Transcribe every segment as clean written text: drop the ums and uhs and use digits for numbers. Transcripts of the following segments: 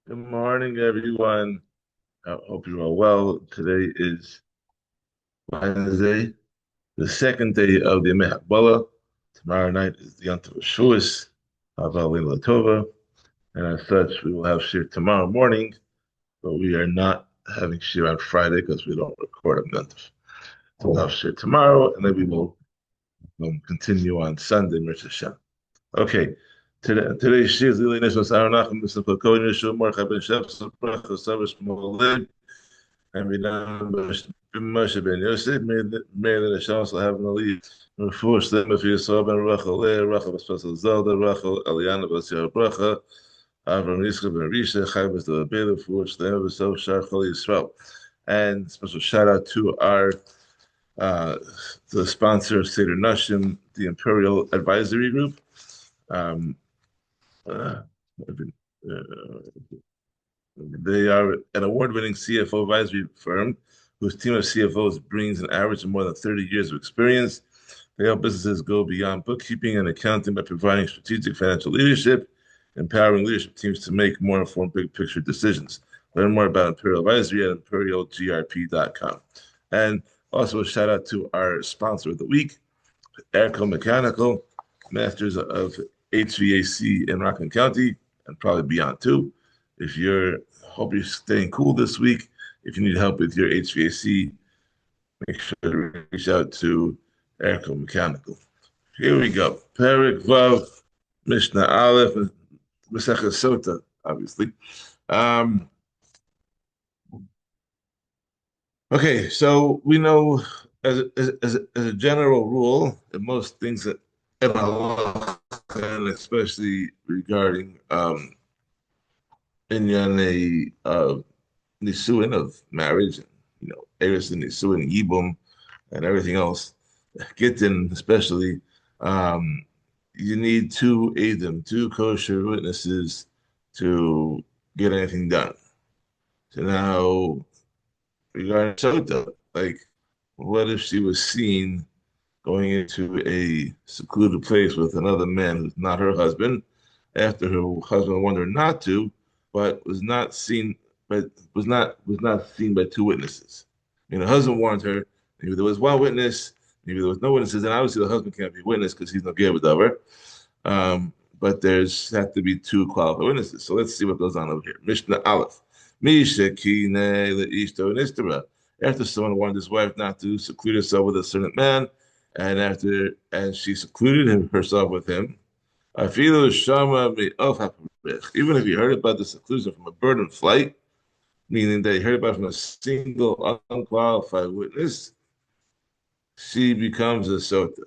Good morning, everyone. I hope you're all well. Today is Wednesday, the second day of the Yemei Hakbala. Tomorrow night is the Yontif Shavuos, Hava Leila Tova, and as such, we will have shiur tomorrow morning, but we are not having shiur on Friday because we don't record on Yontif. So we'll have shiur tomorrow, and then we will continue on Sunday, Mirza Hashem. Okay. Today's shiur is Lili Nishmas Aronachim B'Simcha Kohen Yeshua Mordechai Ben Shef Bracha Savish Molid. And we know Moshe ben Yosef made the Neshama shall have no lead. Refuah them if you saw ben Rachel Leah, Rachel B'Spasal Zelda, Rachel Eliana B'Siyar Bracha, Avram Yitzchak ben Risha, Chaim B'Sdel Abel, Refuah them B'Sov Shar Chol Yisrael. And special shout out to our the sponsor of Seder Nashim, the Imperial Advisory Group. Um, uh, They are an award-winning CFO advisory firm whose team of CFOs brings an average of more than 30 years of experience. They help businesses go beyond bookkeeping and accounting by providing strategic financial leadership, empowering leadership teams to make more informed big picture decisions. Learn more about Imperial Advisory at imperialgrp.com. And also a shout out to our sponsor of the week, Airco Mechanical, masters of HVAC in Rockland County and probably beyond too. If you're hope you're staying cool this week, if you need help with your HVAC, make sure to reach out to Airco Mechanical. Here we go. Perek Vav, Mishnah Aleph, Masechet Sotah, obviously. Um, okay, so we know as a general rule, in most things that in Allah, and especially regarding in nisuin of marriage, and eris and nisuin yibum, and everything else, gittin especially, um, you need two edim, two kosher witnesses to get anything done. So now, regarding Sotah, like, what if she was seen going into a secluded place with another man who's not her husband, after her husband warned her not to, but was not seen by two witnesses. I mean, the husband warned her. Maybe there was one witness, maybe there was no witnesses, and obviously the husband can't be a witness because he's no ger b'davar. But there's have to be two qualified witnesses. So let's see what goes on over here. Mishnah Aleph. After someone warned his wife not to seclude herself with a certain man, and she secluded herself with him. Even if you heard about the seclusion from a bird in flight, meaning that you heard about it from a single unqualified witness, she becomes a sotah.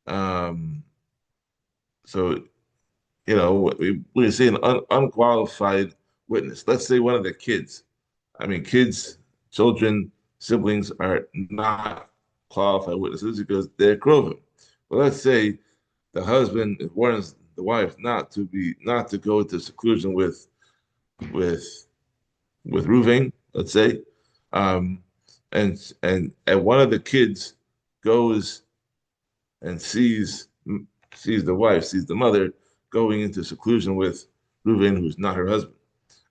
Um, so, we say an unqualified witness. Let's say one of the kids. I mean, kids, children, siblings are not qualified witnesses because they're krovim. But let's say the husband warns the wife not to go into seclusion with with Ruvain, let's say, um, and one of the kids goes and sees the wife, sees the mother going into seclusion with Ruvain, who's not her husband,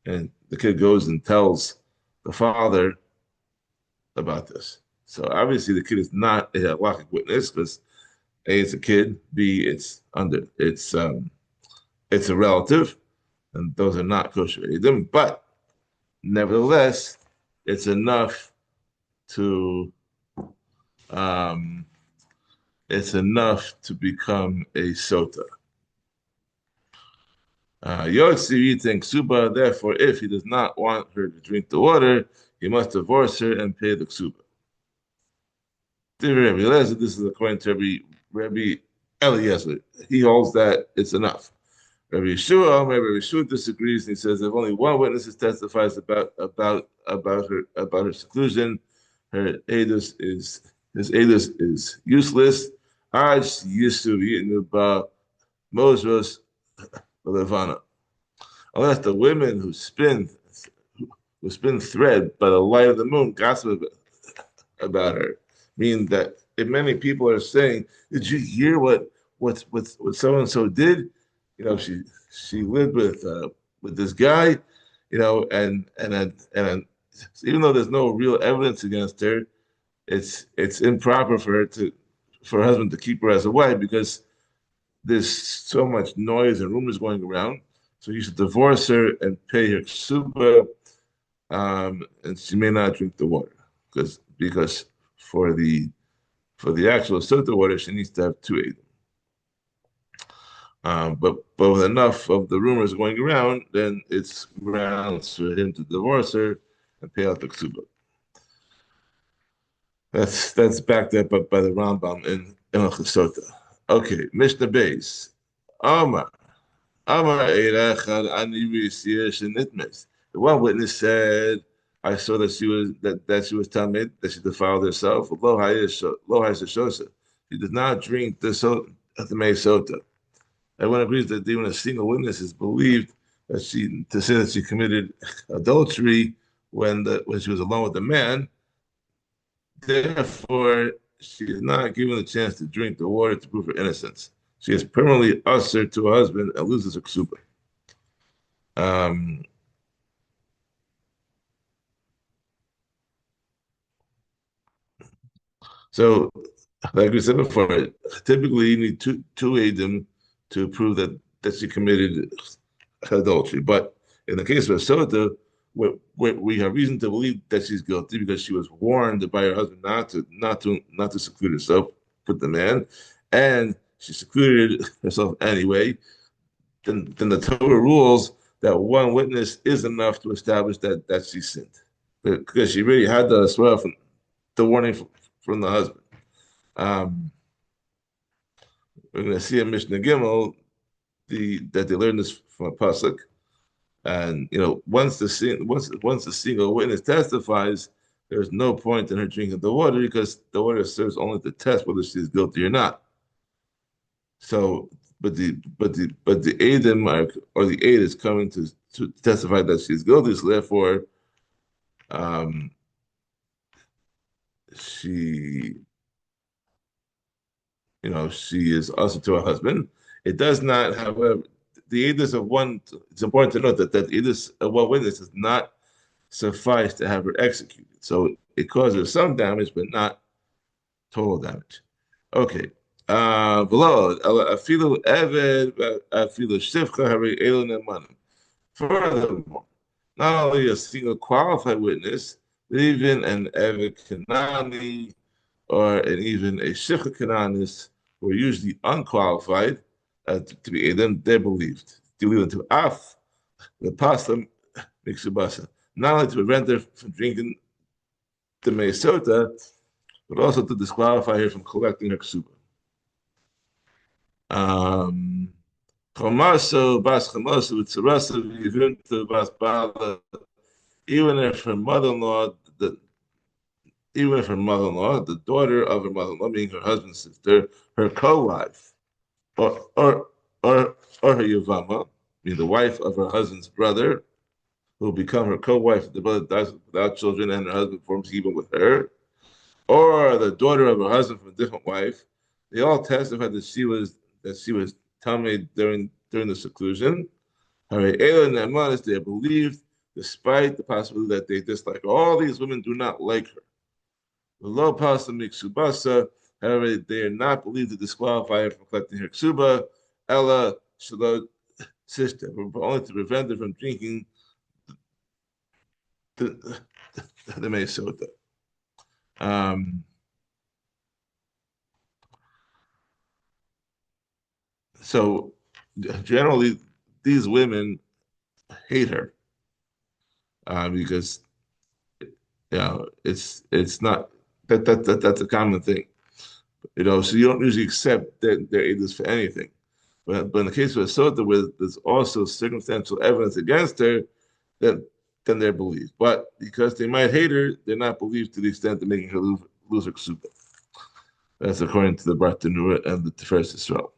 and the kid goes and tells the father about this. So obviously the kid is not a halachic witness because A, it's a kid, B, it's a relative, and those are not kosher edim, but nevertheless, it's enough to um, become a sotah. Yotzi eating ksuba. Therefore, if he does not want her to drink the water, he must divorce her and pay the ksuba. Rabbi Eliezer, this is according to Rabbi Eliezer. He holds that it's enough. Rabbi Yeshua disagrees, and he says if only one witness testifies about her seclusion, his edus is useless. Aj yisu yitnu ba mosros levana. Unless the women who spin thread by the light of the moon gossip about her, meaning that if many people are saying, "Did you hear what so and so did?" She lived with with this guy, and even though there's no real evidence against her, it's improper for her husband to keep her as a wife because there's so much noise and rumors going around. So you should divorce her and pay her ksuba, and she may not drink the water because for the actual Sotah water, she needs to have two eidim. But with enough of the rumors going around, then it's grounds for him to divorce her and pay out the ksuba. That's backed up by the Rambam in Sotah. Okay, Mishnah Beis. Amar. Amar Eirechad Ani Shenitmes. The one witness said, I saw that she was tamid, that she defiled herself. Lo Hayesha. She did not drink the May Sotah. Everyone agrees that even a single witness is believed that to say that she committed adultery when she was alone with the man. Therefore, she is not given the chance to drink the water to prove her innocence. She is permanently ushered to her husband and loses her ketubah. So, like we said before, typically you need two edim to prove that she committed adultery. But in the case of Sotah, we have reason to believe that she's guilty because she was warned by her husband not to seclude herself with the man, and she secluded herself anyway. Then the Torah rules that one witness is enough to establish that she sinned because she really had the swear from the warning from the husband. Um, we're going to see in Mishnah Gimel that they learned this from a pasuk. And once the single witness testifies, there's no point in her drinking the water because the water serves only to test whether she's guilty or not. So, but the Adam or the aid is coming to testify that she's guilty. So therefore, um, she she is also to her husband. It does not, however, the edus of one. It's important to note that edus of one witness does not suffice to have her executed. So it causes some damage, but not total damage. Okay. Below, afilu eved, afilu shivcha, hari elon emanim. Furthermore, not only a single qualified witness, but even an eved kanani or even a shivcha kananis who are usually unqualified to be edom, they're believed. Delivered to af, the pasta mixubasa. Not only to prevent her from drinking the Sotah, but also to disqualify her from collecting her ketubah. Even if her mother-in-law, the daughter of her mother-in-law, meaning her husband's sister, her co-wife, or her yavama, meaning the wife of her husband's brother, who will become her co-wife if the brother dies without children and her husband forms even with her, or the daughter of her husband from a different wife, they all testified that she was tamei during the seclusion. They are believed, despite the possibility that they dislike her. All these women do not like her. The low pasta miksubasa, however, they are not believed to disqualify her from collecting her ksuba, ella shalot sister, but only to prevent her from drinking the Sotah. So generally, these women hate her because it's not that's a common thing. So you don't usually accept that they're aiders for anything. But in the case of a Sotah, where there's also circumstantial evidence against her, then they're believed. But because they might hate her, they're not believed to the extent of making her lose her ketubah. That's according to the Bartanura and the Tiferes Yisrael.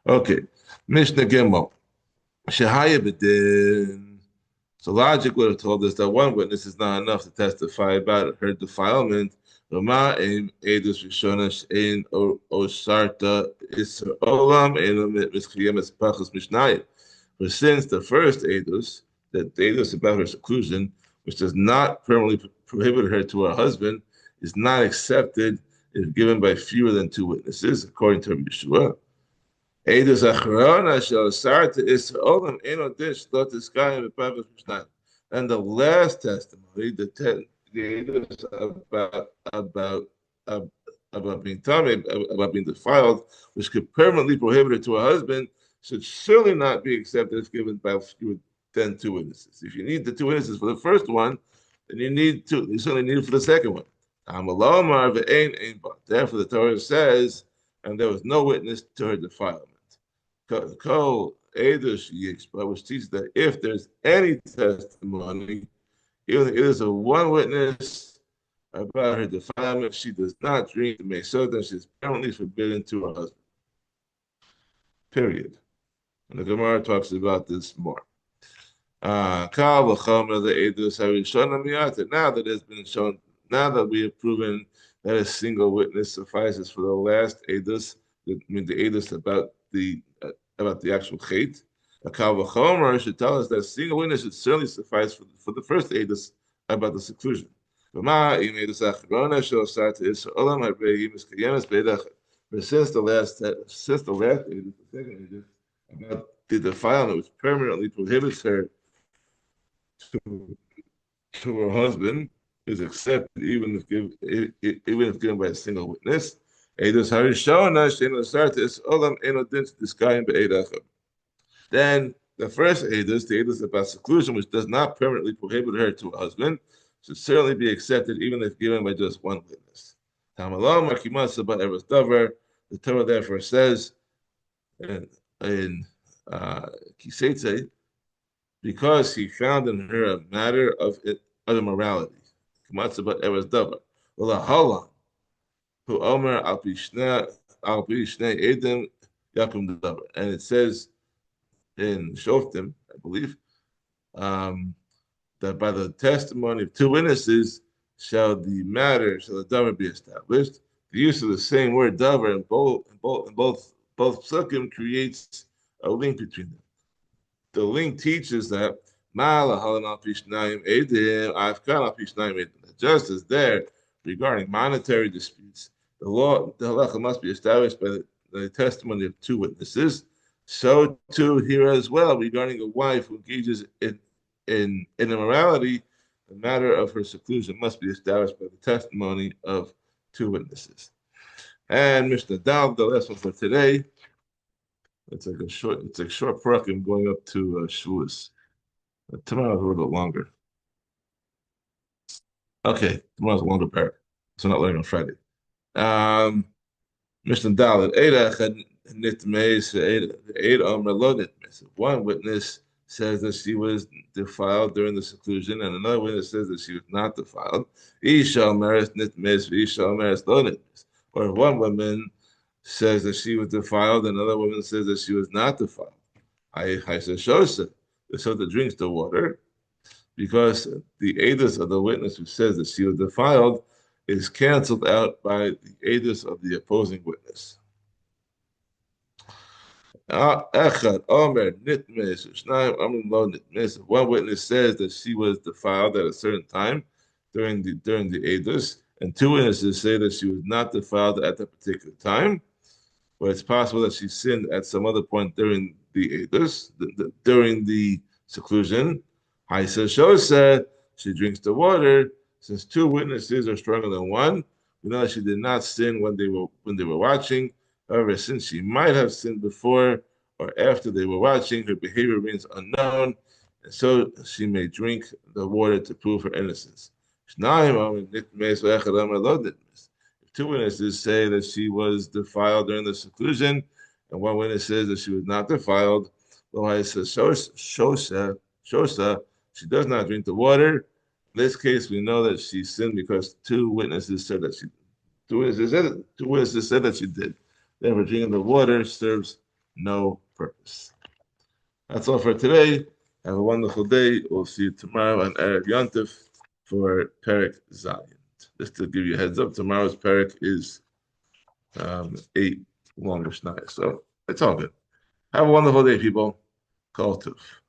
Okay, Mishnah Gimel. Shehaya b'din. So logic would have told us that one witness is not enough to testify about her defilement. Rama ein edus rishona shein osarta isra olam ein mischiyem espachas mishnayim. For since the first edus, that the edus about her seclusion, which does not permanently prohibit her to her husband, is not accepted if given by fewer than two witnesses, according to Yehoshua. Edus acharona shel sarta is olam eno dish lot iskayim b'pavos mishnah. And the last testimony, the edus about being tummy, about being defiled, which could permanently prohibit her to a husband, should surely not be accepted if given by fewer than two witnesses. If you need the two witnesses for the first one, then you need two. You certainly need it for the second one. Therefore, the Torah says, and there was no witness to her defilement. Which teaches that if there's any testimony, even if it is a one witness about her defilement, if she does not drink the Sotah, then she is permanently forbidden to her husband. Period. And the Gemara talks about this more. Now that it's been shown, now that we have proven that a single witness suffices for the last edus, I mean the edus about the actual chait, a kal v'chomer should tell us that a single witness should certainly suffice for the first edus about the seclusion. But since the last edus, the second edus about the defilement, which permanently prohibits her to her husband, is accepted even if given by a single witness. Then the first edus, the edus about seclusion, which does not permanently prohibit her to her husband, should certainly be accepted even if given by just one witness. The Torah therefore says in Kiseitze, because he found in her a matter of immorality. Who Omer al Pishne Edom Yakum Davar. And it says in Shoftim, I believe, that by the testimony of two witnesses shall the davar be established. The use of the same word davar in both psukim creates a link between them. The link teaches that just as there regarding monetary disputes, the halacha must be established by the testimony of two witnesses. So too here as well regarding a wife who engages in immorality, the matter of her seclusion must be established by the testimony of two witnesses. And Mishnah Dal, the last one for today. It's like short Perek. I'm going up to Shavuos. Tomorrow's a little bit longer. Okay, tomorrow's a longer Perek, so not learning on Friday. Mishnah Dalet Eida Nitmeis Eid Omer Lo Nitmeis. One witness says that she was defiled during the seclusion, and another witness says that she was not defiled. Isha Omeres Nitmeis Isha Omeres Lo Nitmeis. Or one woman says that she was defiled, and another woman says that she was not defiled. I said Shosa. The Sotah drinks the water, because the edus of the witness who says that she was defiled is canceled out by the edus of the opposing witness. One witness says that she was defiled at a certain time during the edus, and two witnesses say that she was not defiled at that particular time. But it's possible that she sinned at some other point during the edus, during the seclusion. Haisa Shosa, she drinks the water. Since two witnesses are stronger than one, we know that she did not sin when they were watching. However, since she might have sinned before or after they were watching, her behavior remains unknown, and so she may drink the water to prove her innocence. If two witnesses say that she was defiled during the seclusion, and one witness says that she was not defiled, Shosa, she does not drink the water. In this case, we know that she sinned because two witnesses said that she did. Therefore, drinking the water serves no purpose. That's all for today. Have a wonderful day. We'll see you tomorrow on Erev Yontif for Perek Zion. Just to give you a heads up, tomorrow's Perek is 8 longish nights. So it's all good. Have a wonderful day, people. Kultiv.